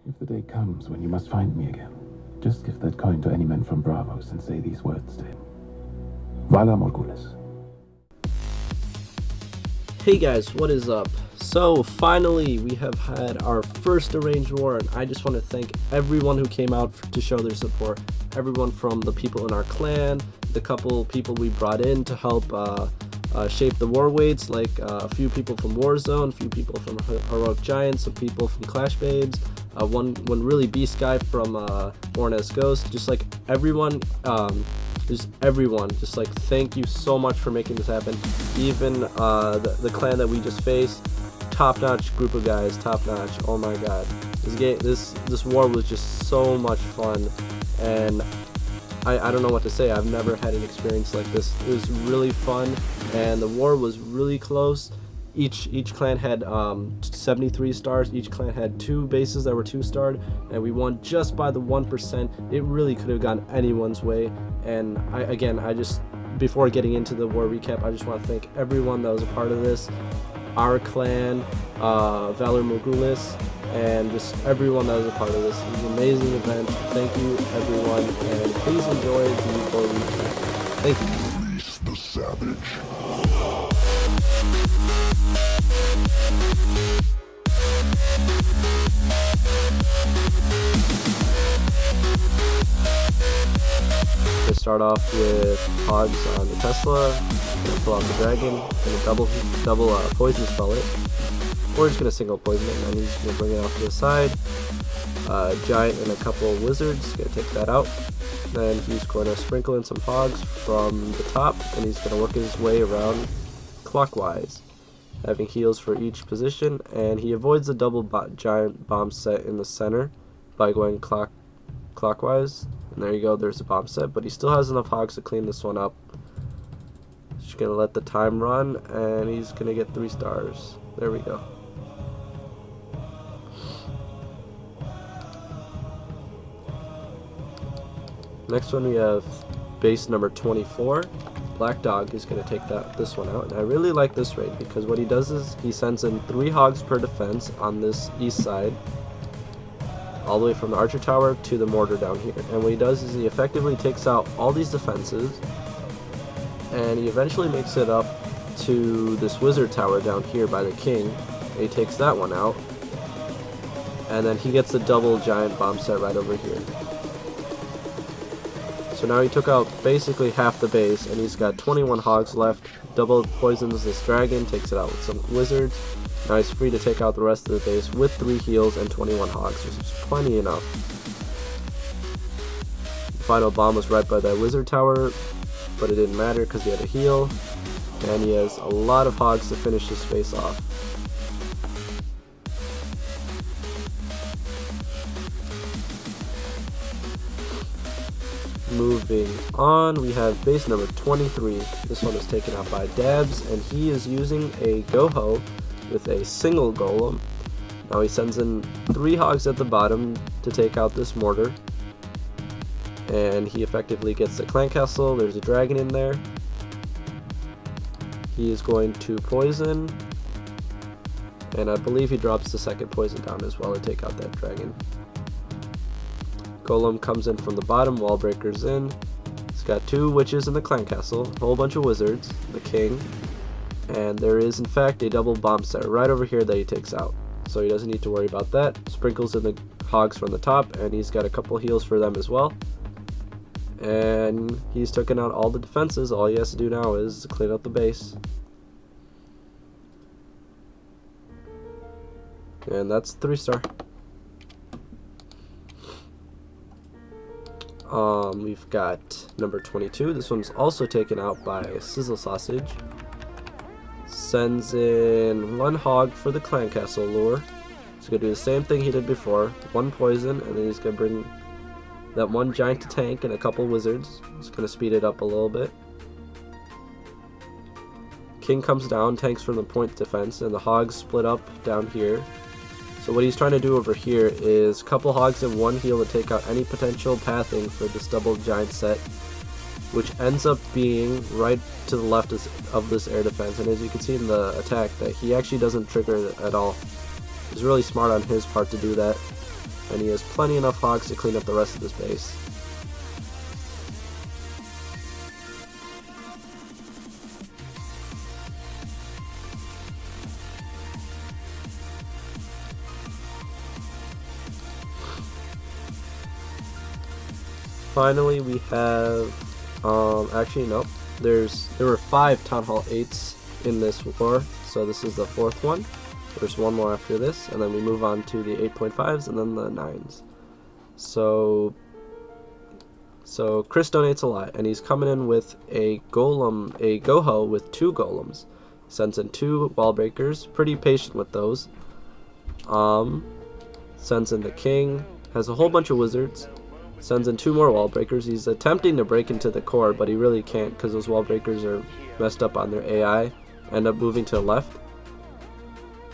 If the day comes when you must find me again, just give that coin to any men from Bravos and say these words to him. Valar Morghulis. Hey guys, what is up? So finally we have had our first arranged war, and I just want to thank everyone who came out to show their support. Everyone from the people in our clan, the couple people we brought in to help shape the war weights, like a few people from Warzone, a few people from Heroic Giants, some people from Clash Babes, one really beast guy from Born as Ghost. Just like everyone, just like thank you so much for making this happen. Even the clan that we just faced, top-notch group of guys, top-notch. Oh my god, this war was just so much fun, and I don't know what to say. I've never had an experience like this. It was really fun, and the war was really close. Each clan had 73 stars. Each clan had 2 bases that were 2-starred, and we won just by the 1%. It really could have gone anyone's way. And I just, before getting into the war recap, I just want to thank everyone that was a part of this. Our clan, Valar Morghulis, and just everyone that was a part of this. It was an amazing event. Thank you, everyone, and please enjoy the war recap. Thank you. Release the savage. To start off with Hogs on the Tesla, gonna pull out the Dragon, and a double poison spell it. Or just gonna single poison it, and then he's gonna bring it off to the side. Giant and a couple of Wizards, gonna take that out. Then he's going to sprinkle in some Hogs from the top, and he's gonna work his way around clockwise, having heals for each position, and he avoids the double giant bomb set in the center by going clockwise. And there you go, there's the bomb set, but he still has enough Hogs to clean this one up. Just gonna let the time run, and he's gonna get 3 stars. There we go. Next one we have base number 24. Black Dog is going to take this one out, and I really like this raid because what he does is he sends in 3 Hogs per defense on this east side, all the way from the Archer Tower to the mortar down here. And what he does is he effectively takes out all these defenses, and he eventually makes it up to this Wizard Tower down here by the King, and he takes that one out, and then he gets the double giant bomb set right over here. So now he took out basically half the base, and he's got 21 Hogs left. Double poisons this dragon, takes it out with some wizards. Now he's free to take out the rest of the base with 3 heals and 21 Hogs, which is plenty enough. The final bomb was right by that wizard tower, but it didn't matter because he had a heal, and he has a lot of Hogs to finish this base off. Moving on, we have base number 23. This one is taken out by Dabs, and he is using a Go-Ho with a single golem. Now he sends in 3 Hogs at the bottom to take out this mortar, and he effectively gets the clan castle. There's a dragon in there. He is going to poison, and I believe he drops the second poison down as well to take out that dragon. Golem comes in from the bottom, wall breakers in. He's got 2 witches in the clan castle, a whole bunch of wizards, the king, and there is in fact a double bomb set right over here that he takes out. So he doesn't need to worry about that. Sprinkles in the Hogs from the top, and he's got a couple heals for them as well. And he's taken out all the defenses. All he has to do now is clean up the base. And that's 3-star. We've got number 22. This one's also taken out by Sizzle Sausage. Sends in 1 Hog for the clan castle lure. He's gonna do the same thing he did before. 1 poison, and then he's gonna bring that 1 giant to tank and a couple wizards. It's gonna speed it up a little bit. King comes down, tanks from the point defense, and the Hogs split up down here. So what he's trying to do over here is couple Hogs and 1 heal to take out any potential pathing for this double giant set, which ends up being right to the left of this air defense. And as you can see in the attack, that he actually doesn't trigger it at all. It's really smart on his part to do that. and he has plenty enough hogs to clean up the rest of this base. Finally, we have, actually no, there were 5 Town Hall 8s in this war, so this is the 4th one. There's one more after this, and then we move on to the 8.5s and then the 9s. So Chris donates a lot, and he's coming in with a golem, a Goho with 2 golems. Sends in 2 wall breakers, pretty patient with those. Sends in the king, has a whole bunch of wizards. Sends in 2 more wall breakers. He's attempting to break into the core, but he really can't because those wall breakers are messed up on their AI. End up moving to the left.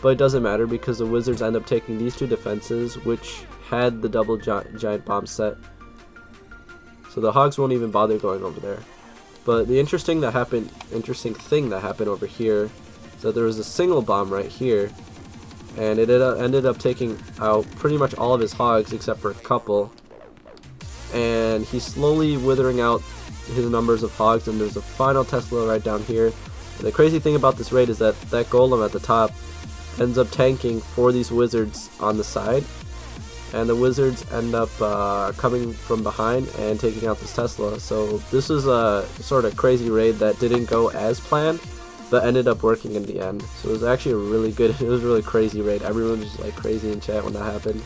But it doesn't matter because the wizards end up taking these 2 defenses, which had the double giant bomb set. So the hogs won't even bother going over there. But the interesting thing that happened over here is that there was a single bomb right here, and it ended up taking out pretty much all of his hogs except for a couple. And he's slowly withering out his numbers of hogs, and there's a final Tesla right down here. And the crazy thing about this raid is that that golem at the top ends up tanking for these wizards on the side, and the wizards end up coming from behind and taking out this Tesla. So this was a sort of crazy raid that didn't go as planned, but ended up working in the end. So it was actually a really good, it was a really crazy raid. Everyone was just like crazy in chat when that happened.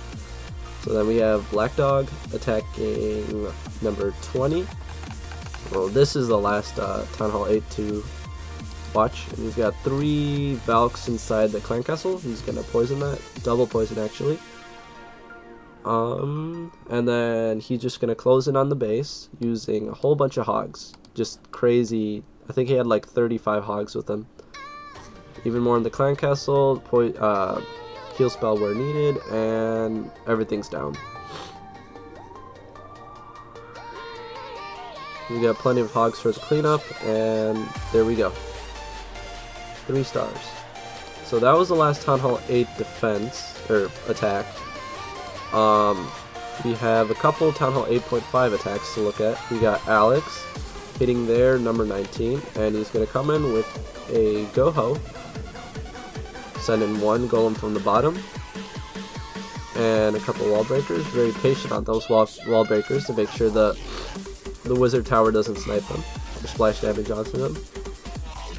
So then we have Black Dog attacking number 20. Well, this is the last Town Hall 8 to watch. And he's got 3 Valks inside the clan castle. He's gonna poison that. Double poison, actually. And then he's just gonna close in on the base using a whole bunch of hogs. Just crazy. I think he had like 35 hogs with him. Even more in the clan castle. Heal spell where needed, and everything's down. We got plenty of hogs for the cleanup, and there we go. 3 stars. So that was the last Town Hall 8 defense, or attack. We have a couple Town Hall 8.5 attacks to look at. We got Alex hitting there, number 19, and he's going to come in with a Goho. Send in 1 golem from the bottom and a couple wall breakers. Very patient on those wall breakers to make sure the wizard tower doesn't snipe them or splash damage onto them.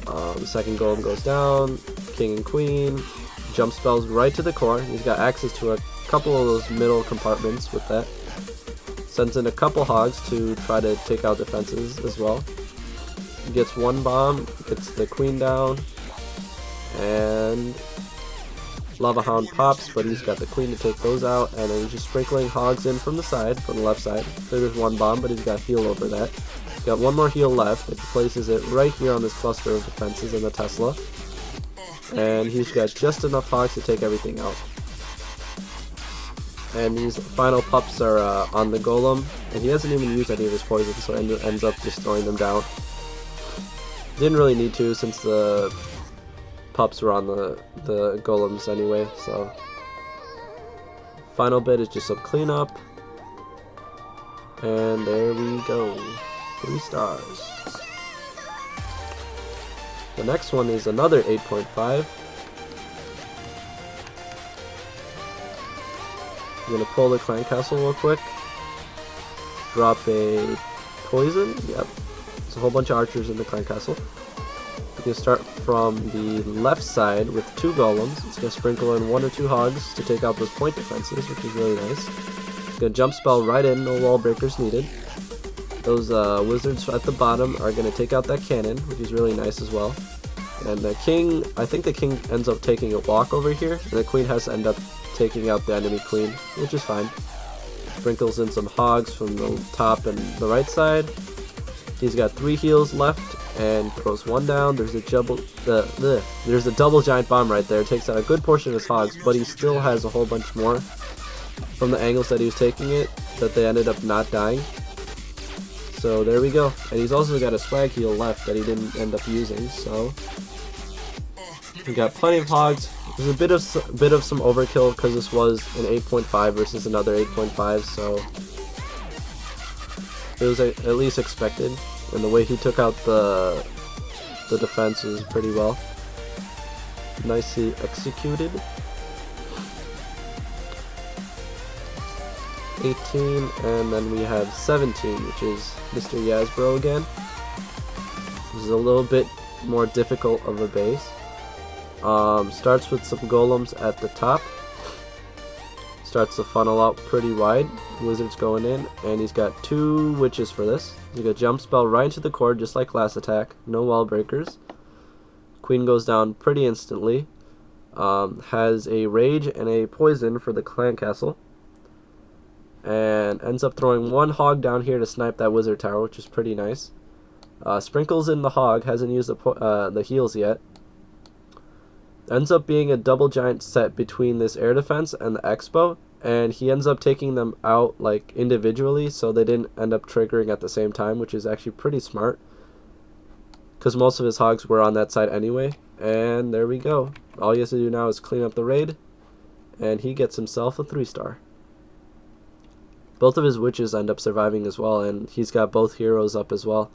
The second golem goes down. King and queen. Jump spells right to the core. He's got access to a couple of those middle compartments with that. Sends in a couple hogs to try to take out defenses as well. Gets 1 bomb. Gets the queen down. And Lava Hound pops, but he's got the queen to take those out, and then he's just sprinkling hogs in from the side, from the left side. So there's 1 bomb, but he's got heal over that. He's got 1 more heal left, and he places it right here on this cluster of defenses in the Tesla. And he's got just enough hogs to take everything out. And these final pups are on the golem, and he hasn't even used any of his poison, so ends up just throwing them down. Didn't really need to, since the pups were on the golems anyway, so final bit is just some cleanup, and there we go, 3 stars. The next one is another 8.5. I'm gonna pull the clan castle real quick, drop a poison. Yep, there's a whole bunch of archers in the clan castle. We can start from the left side with 2 golems. It's going to sprinkle in 1 or 2 hogs to take out those point defenses, which is really nice. It's going to jump spell right in, no wall breakers needed. Those wizards at the bottom are going to take out that cannon, which is really nice as well. And the king, I think the king ends up taking a walk over here, and the queen has to end up taking out the enemy queen, which is fine. Sprinkles in some hogs from the top and the right side. He's got 3 heals left and throws 1 down. There's a double giant bomb right there. Takes out a good portion of his hogs, but he still has a whole bunch more from the angles that he was taking it that they ended up not dying. So there we go. And he's also got a swag heal left that he didn't end up using, so he got plenty of hogs, There's a bit of some overkill because this was an 8.5 versus another 8.5, so it was at least expected. And the way he took out the defense was pretty well, nicely executed. 18, and then we have 17, which is Mr. Yasbro again. This is a little bit more difficult of a base. Starts with some golems at the top. Starts to funnel out pretty wide. Wizard's going in, and he's got 2 witches for this. He's got jump spell right into the cord, just like last attack. No wall breakers. Queen goes down pretty instantly. Has a rage and a poison for the clan castle. And ends up throwing 1 hog down here to snipe that wizard tower, which is pretty nice. Sprinkles in the hog, hasn't used the heals yet. Ends up being a double giant set between this air defense and the expo, and he ends up taking them out like individually, so they didn't end up triggering at the same time, which is actually pretty smart, because most of his hogs were on that side anyway. And there we go. All he has to do now is clean up the raid, and he gets himself a 3-star. Both of his witches end up surviving as well, and he's got both heroes up as well.